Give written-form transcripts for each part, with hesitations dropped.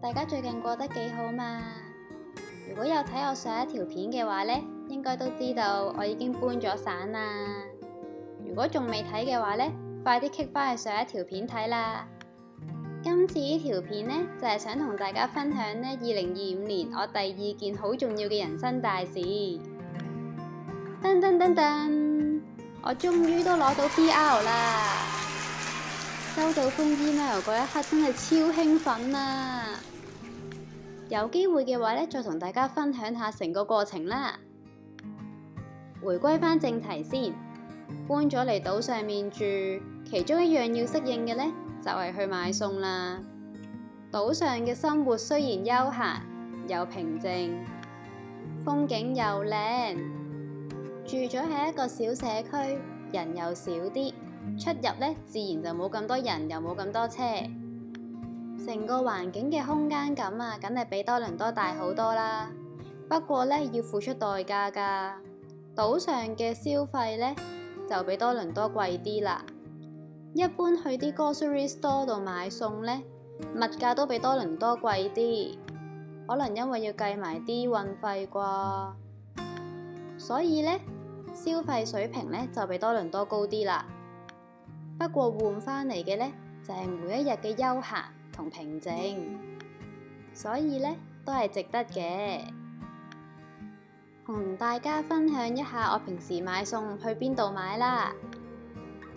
大家最近過得幾好嘛？如果有睇我上一條片嘅話呢，應該都知道我已經搬咗省啦。如果仲未睇嘅話呢，快啲 click 返去上一條片睇啦。今次呢條片呢，就係想同大家分享呢2025年我第二件好重要嘅人生大事。噔噔噔噔，我終於都攞到 PR 啦！收到封 email 嗰一刻真係超興奮啊！有機會嘅話呢，再同大家分享下成個過程啦。回歸返正題先，搬咗嚟島上面住，其中一樣要適應嘅呢，就係去買餸啦。島上嘅生活雖然悠閒又平靜，風景又靚，住咗喺一個小社區，人又少啲，出入呢自然就冇咁多人，又冇咁多車。成個環境嘅空間感啊，梗係比多倫多大好多啦。不過呢，要付出代價㗎。島上嘅消費呢，就比多倫多貴啲啦。一般去啲 grocery store 度買餸呢，物價都比多倫多貴啲。可能因為要計埋啲運費啩，所以呢，消費水平呢，就比多倫多高啲啦。不過換返嚟嘅呢，就係每一日嘅悠閒同平靜，所以呢都係值得嘅。同大家分享一下我平時買餸去邊度買啦。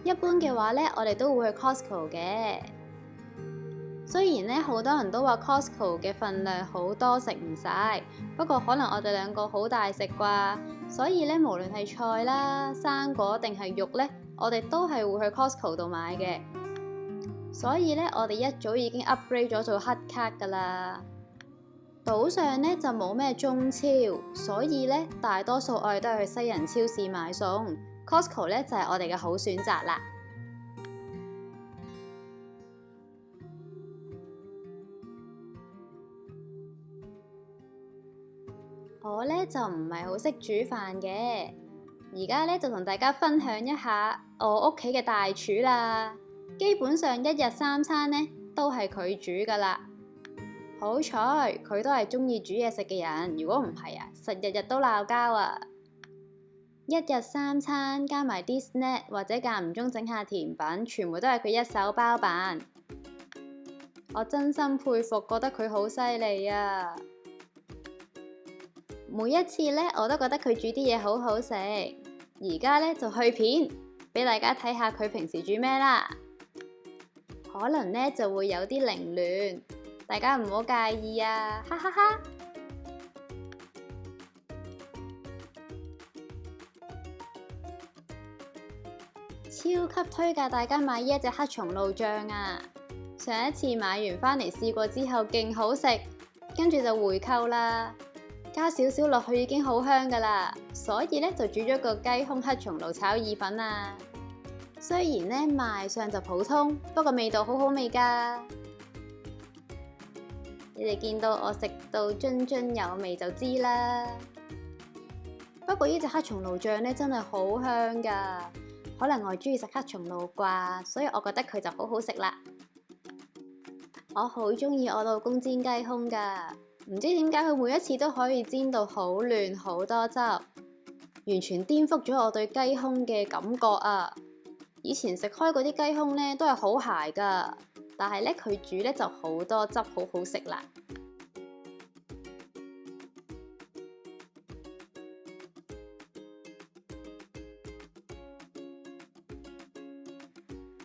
一般嘅話呢，我哋都會去 Costco 嘅。雖然呢，好多人都話 Costco 嘅份量好多，食唔晒，不過可能我哋兩個好大食啩，所以呢，無論係菜啦、生果定係肉呢，我哋都係會去 Costco 度買嘅。所以呢，我哋一早已經 upgrade 咗做黑卡㗎啦。島上呢就冇咩中超，所以呢，大多數我哋都係去西人超市買餸。Costco 呢就係我哋嘅好選擇啦。我呢就唔係好識煮飯嘅，而家呢就同大家分享一下我屋企嘅大廚啦。基本上一日三餐呢都係佢煮噶啦。好彩佢都係中意煮嘢食嘅人，如果唔係啊，實日日都鬧交啊。一日三餐加埋啲 snack 或者間唔中整下甜品，全部都係佢一手包辦。我真心佩服，覺得佢好犀利啊！每一次呢，我都覺得佢煮啲嘢好好食。而家呢，就去片俾大家睇下佢平時煮咩啦。可能呢就會有啲凌亂，大家唔好介意啊，哈哈哈！超級推介大家買呢一隻黑松露醬啊！上一次買完返嚟試過之後勁好食，跟住就回購啦，加少少落去已經好香噶啦，所以呢，就煮咗個雞胸黑松露炒意粉啊！雖然呢賣相就普通，不過味道好好味㗎。你哋見到我食到津津有味就知啦。不過呢隻黑松露醬呢真係好香㗎，可能我係中意食黑松露啩，所以我覺得佢就好好食啦。我好中意我老公煎雞胸㗎，唔知點解佢每一次都可以煎到好嫩好多汁，完全顛覆咗我對雞胸嘅感覺啊！以前食開嗰啲雞胸呢都係好柴㗎，但係呢，佢煮呢就好多汁，好好食啦。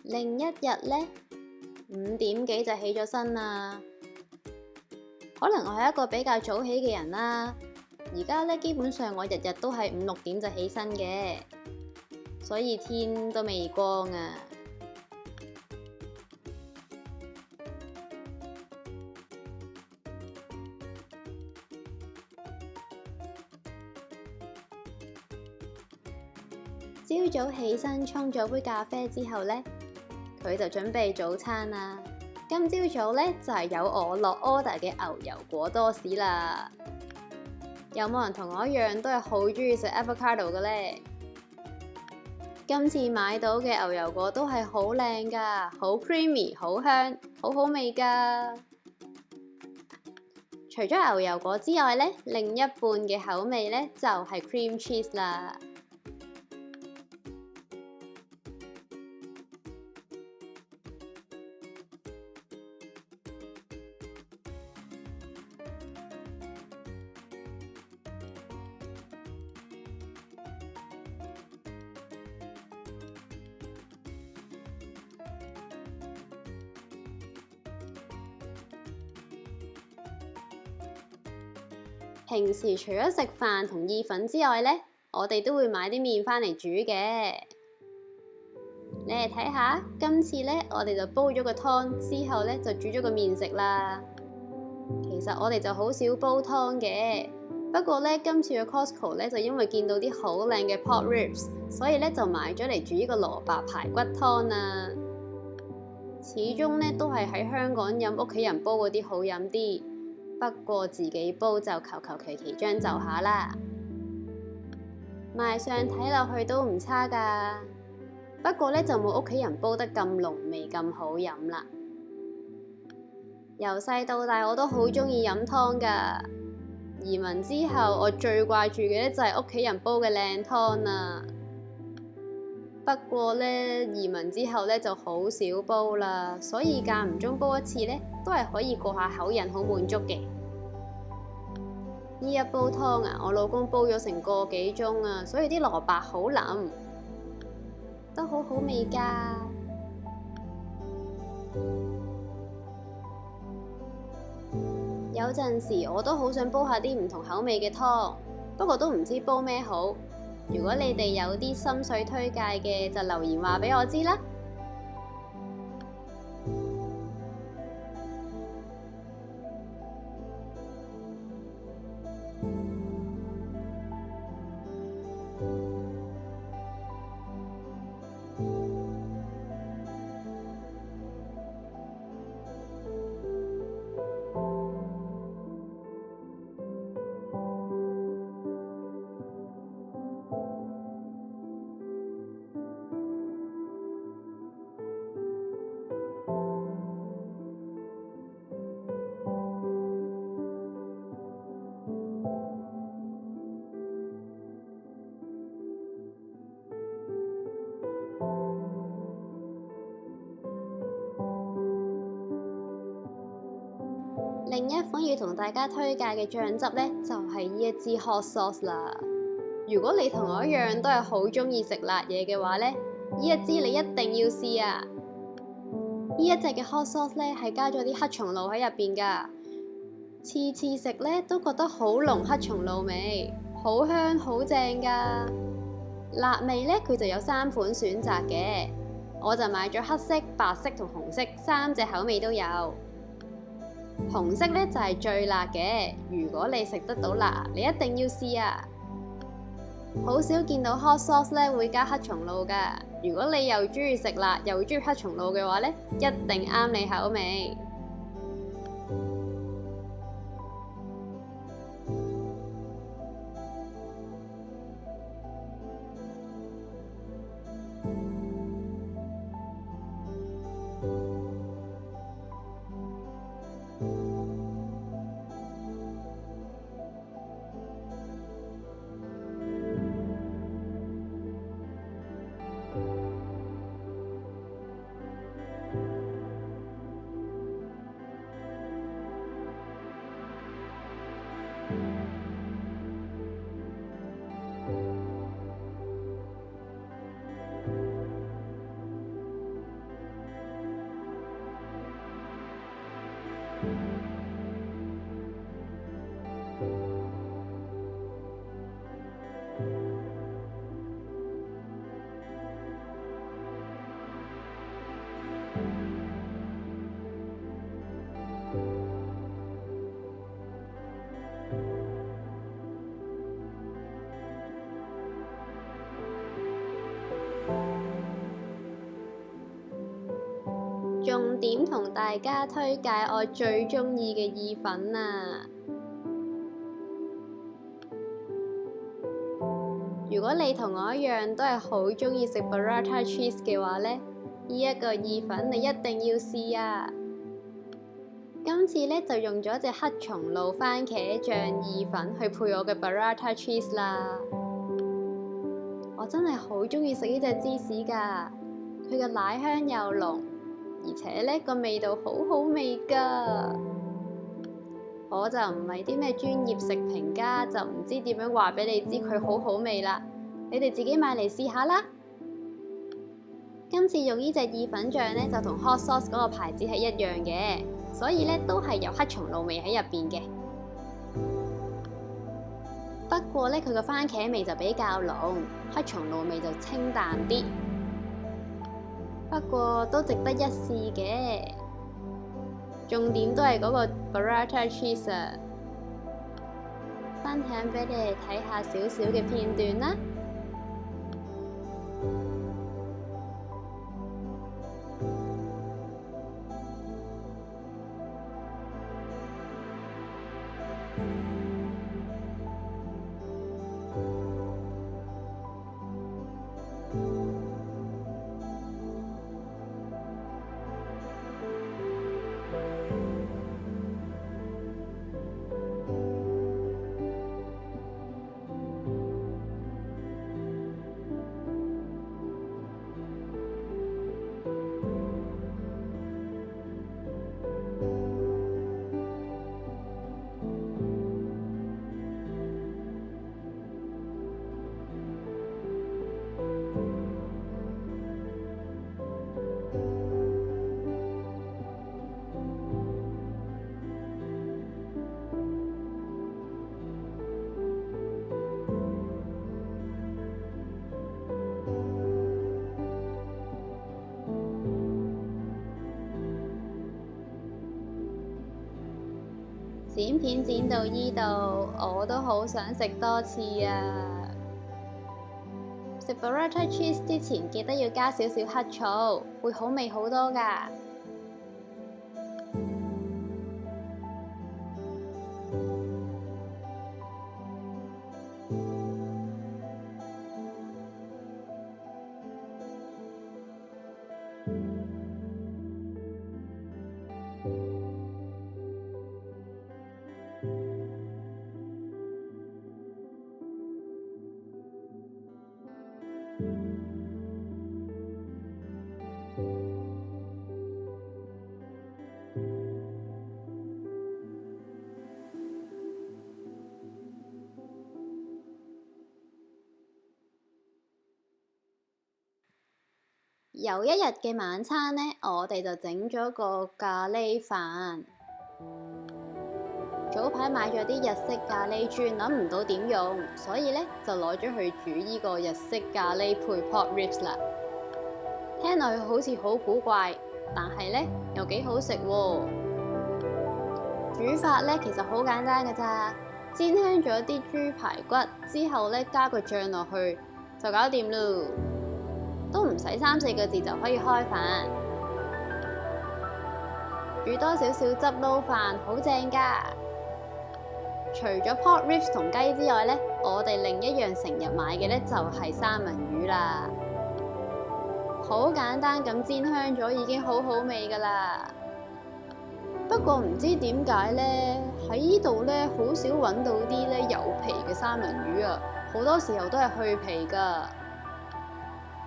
另一日呢，5點幾就起咗身啦。可能我係一個比較早起嘅人啦。而家呢，基本上我日日都係5、6點就起身嘅。所以天都未光啊！朝早起身沖咗杯咖啡之後呢，佢就準備早餐啦。今朝早呢，就係有我落 order 嘅牛油果多士啦。有冇人同我一樣都係好中意食 avocado 嘅呢？今次買到嘅牛油果都係好靚㗎，好 creamy，好香，好好味㗎。除咗牛油果之外呢，另一半嘅口味呢就係 cream cheese 啦。平時除咗食飯同意粉之外呢，我哋都會買啲麵返嚟煮嘅。你嚟睇下，今次呢，我哋就煲咗個湯之後呢，就煮咗個麵食啦。其實我哋就好少煲湯嘅，不過呢，今次去 Costco 呢，就因為見到啲好靚嘅 pork ribs，所以呢，就買咗嚟煮呢個蘿蔔排骨湯啊。始終呢，都係喺香港飲屋企人煲嗰啲好飲啲。不過自己煲就求求其其將就下啦，賣相睇落去都唔差㗎。不過呢，就冇屋企人煲得咁濃味咁好飲啦。由細到大我都好鍾意飲湯㗎。移民之後我最掛住嘅呢就係屋企人煲嘅靚湯啊。不過呢，移民之後呢就好少煲啦，所以間唔中煲一次呢，都係可以過下口癮，好滿足嘅。呢一煲湯啊，我老公煲咗成個幾鐘啊，所以啲蘿蔔好腍，都好好味㗎。有陣時我都好想煲下啲唔同口味嘅湯，不過都唔知煲咩好。如果你哋有啲心水推介嘅，就留言話俾我知啦。另一款要同大家推介嘅醬汁呢，就係呢一支 hot sauce 啦。如果你同我一樣都係好鍾意食辣嘢嘅話呢，呢一支你一定要試啊！呢一隻嘅 hot sauce 呢，係加咗啲黑松露喺入邊㗎，次次食呢都覺得好濃黑松露味，好香好正㗎。辣味呢，佢就有3款選擇嘅，我就買咗黑色、白色同紅色3隻口味都有。紅色呢就係最辣嘅，如果你食得到辣，你一定要試啊！好少見到 hot sauce 呢會加黑松露㗎，如果你又鍾意食辣又鍾意黑松露嘅話呢，一定啱你口味。重點同大家推介我最鍾意嘅意粉啊！如果你同我一樣都係好鍾意食 Burrata cheese 嘅話呢，呢一個意粉你一定要試啊！今次呢，就用咗隻黑松露番茄醬意粉去配我嘅 Burrata cheese 啦。我真係好中意食呢隻芝士㗎，佢嘅奶香又濃，而且呢個味道好好味㗎。我就唔係啲咩專業食評家，就唔知點樣話俾你知佢好好味啦。你哋自己買嚟試下啦。今次用呢隻意粉醬呢，就同 Hot Sauce 嗰個牌子係一樣嘅，所以呢都係有黑松露味喺入邊嘅。不過呢，佢個番茄味就比較濃，黑松露味就清淡啲。不過都值得一試嘅。重點都係嗰個 Burrata cheese 啊！分享俾你哋睇下少少嘅片段啦。剪片剪到依度，我都好想食多次啊！食 Burrata cheese 之前記得要加少少黑醋，會好味好多㗎。有一日嘅晚餐呢，我哋就整咗個咖喱飯。早排買咗啲日式咖喱磚，諗唔到點用，所以呢就攞咗去煮呢個日式咖喱配 pork ribs 啦。聽落去好似好古怪，但係呢又幾好食喎。煮法呢其實好簡單㗎咋，煎香咗啲豬排骨之後呢，加個醬落去就搞掂咯。都唔使3、4個字就可以開飯，煮多少少汁撈飯，好正㗎。除咗 pork ribs 同雞之外呢，我哋另一樣成日買嘅呢就係三文魚啦。好簡單咁煎香咗，已經好好味㗎啦。不過唔知點解呢，喺呢度呢好少揾到啲呢有皮嘅三文魚啊，好多時候都係去皮㗎。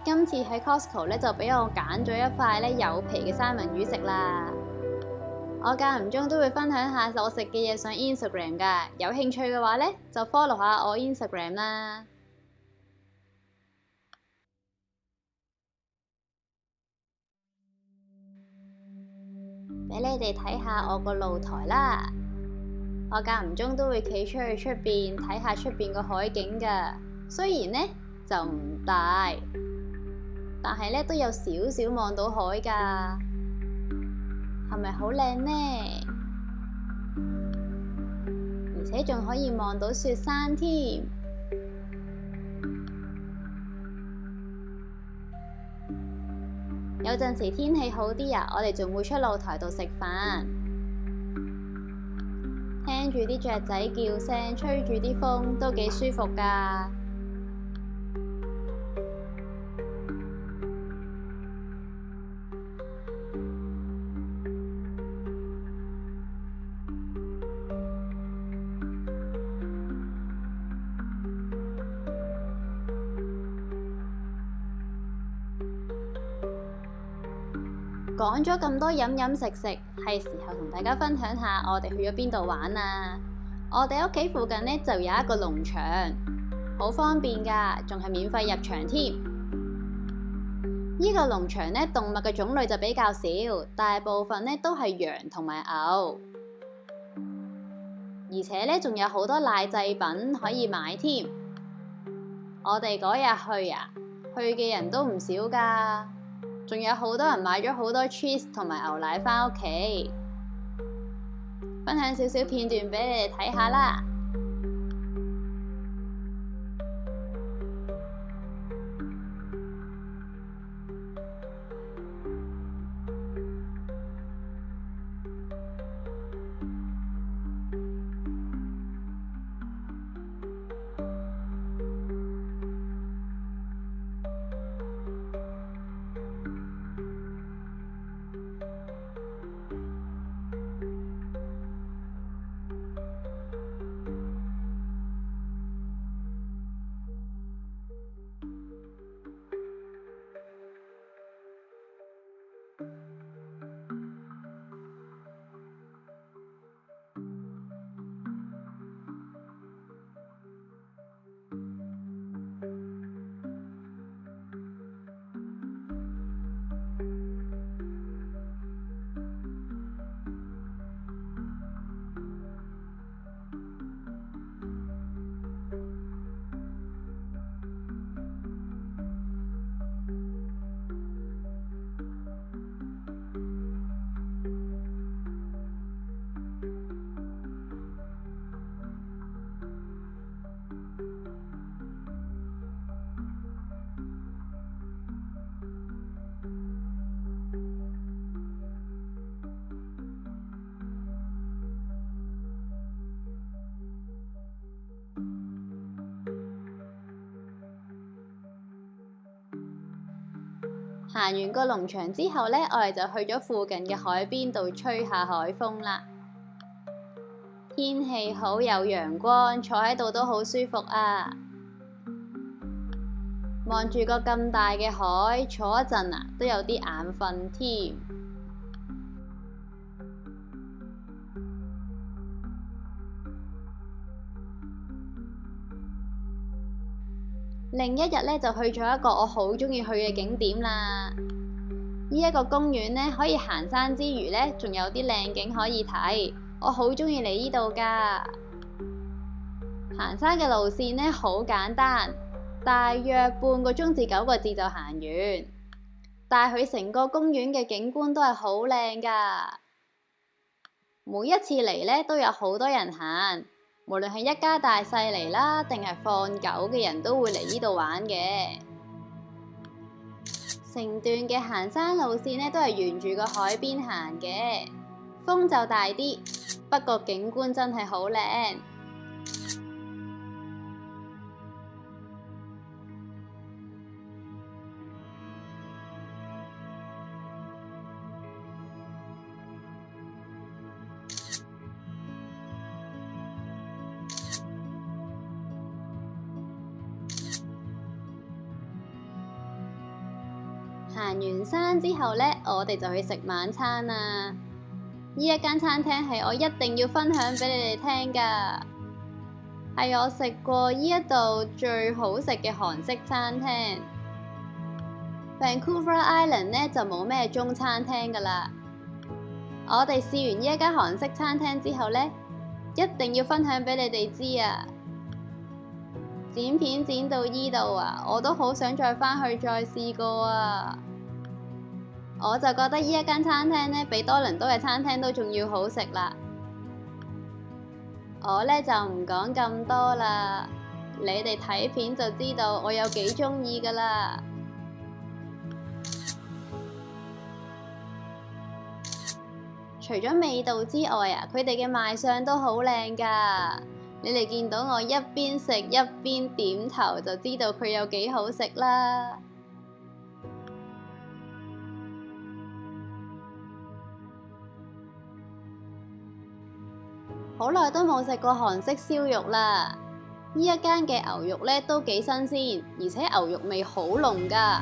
今次喺 Costco 呢，就俾我揀咗一塊呢有皮嘅三文魚食啦。我間唔中都會分享下我食嘅嘢上 Instagram 㗎，有興趣嘅話呢，就 follow 下我 Instagram 啦。俾你哋睇下我個露台啦。我間唔中都會企出去出邊睇下出邊個海景㗎，雖然呢就唔大。但係咧都有少少望到海㗎，係咪好靚呢？而且仲可以望到雪山添。有陣時天氣好啲啊，我哋仲會出露台度食飯，聽住啲雀仔叫聲，吹住啲風，都幾舒服㗎。講咗咁多飲飲食食，係時候同大家分享下我哋去咗邊度玩啊！我哋屋企附近呢就有一個農場，好方便噶，仲係免費入場添。呢個農場呢，動物嘅種類就比較少，大部分呢都係羊同埋牛，而且呢仲有好多奶製品可以買添。我哋嗰日去嘅人都唔少噶，仲有好多人買咗好多 cheese 同埋牛奶返屋企，分享少少片段俾你哋睇下啦。行完個農場之後呢，我哋就去咗附近嘅海邊度吹下海風啦。天氣好，有陽光，坐喺度都好舒服啊！望住個咁大嘅海，坐一陣啊，都有啲眼瞓添。另一日呢，就去咗一個我好鍾意去嘅景點啦。呢一個公園呢，可以行山之餘呢，仲有啲靚景可以睇。我好鍾意嚟呢度㗎。行山嘅路線呢，好簡單，大約半個鐘至9個字就行完。但係佢成個公園嘅景觀都係好靚㗎。每一次嚟呢，都有好多人行。無論係一家大細嚟啦，定係放狗嘅人都會嚟呢度玩嘅。成段嘅行山路線呢，都係沿住個海邊行嘅，風就大啲，不過景觀真係好靚。行完山之後呢，我哋就去食晚餐啦。呢一間餐廳係我一定要分享俾你哋聽㗎，係我食過呢一度最好食嘅韓式餐廳。Vancouver Island 呢就冇咩中餐廳㗎啦。我哋試完呢一間韓式餐廳之後呢，一定要分享俾你哋知啊！剪片剪到依度啊，我都好想再返去再試過啊！我就覺得呢一間餐廳呢，比多倫多嘅餐廳都仲要好食啦。我呢就唔講咁多啦，你哋睇片就知道我有幾鍾意㗎啦。除咗味道之外啊，佢哋嘅賣相都好靚㗎。你哋見到我一邊食一邊點頭，就知道佢有幾好食啦。好耐都冇食過韓式燒肉啦！呢一間嘅牛肉呢都幾新鮮，而且牛肉味好濃㗎，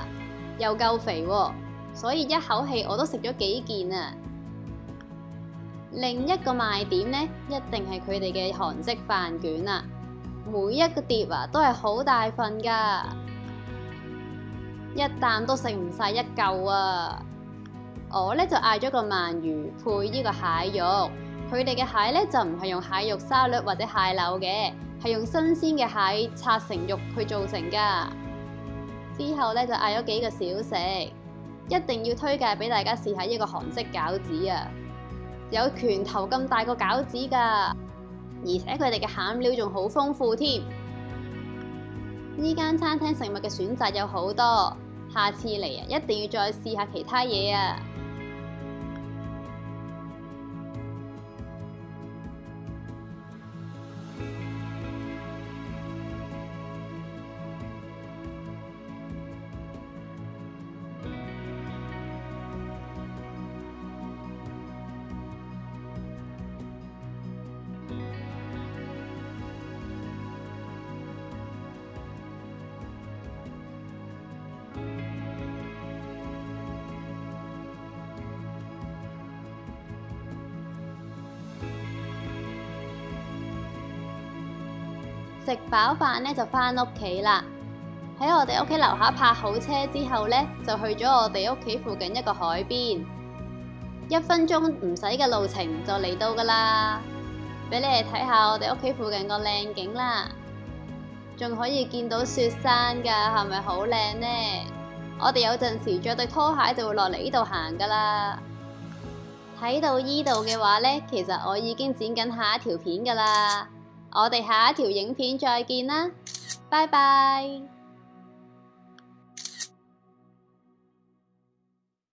又夠肥喎。所以一口氣我都食咗幾件啊。另一個賣點呢，一定係佢哋嘅韓式飯卷啊，每一個碟啊都係好大份㗎，一啖都食唔晒一嚿啊！我呢就嗌咗個鰻魚配呢個蟹肉，佢哋嘅蟹呢就唔係用蟹肉沙律或者蟹柳嘅，係用新鮮嘅蟹拆成肉去做成㗎。之後呢就嗌咗幾個小食，一定要推介俾大家試下呢個韓式餃子啊！有拳頭咁大個餃子㗎，而且佢哋嘅餡料仲好豐富添。呢間餐廳食物嘅選擇有好多，下次嚟啊一定要再試下其他嘢啊！食飽飯呢就返屋企啦。喺我哋屋企樓下泊好車之後呢，就去咗我哋屋企附近一個海邊，1分鐘唔使嘅路程就嚟到㗎啦。俾你哋睇下我哋屋企附近個靚景啦，仲可以見到雪山㗎，係咪好靚呢？我哋有陣時着對拖鞋就會落嚟呢度行㗎啦。睇到依度嘅話呢，其實我已經剪緊下一條片㗎啦。我哋下一條影片再見啦，拜拜。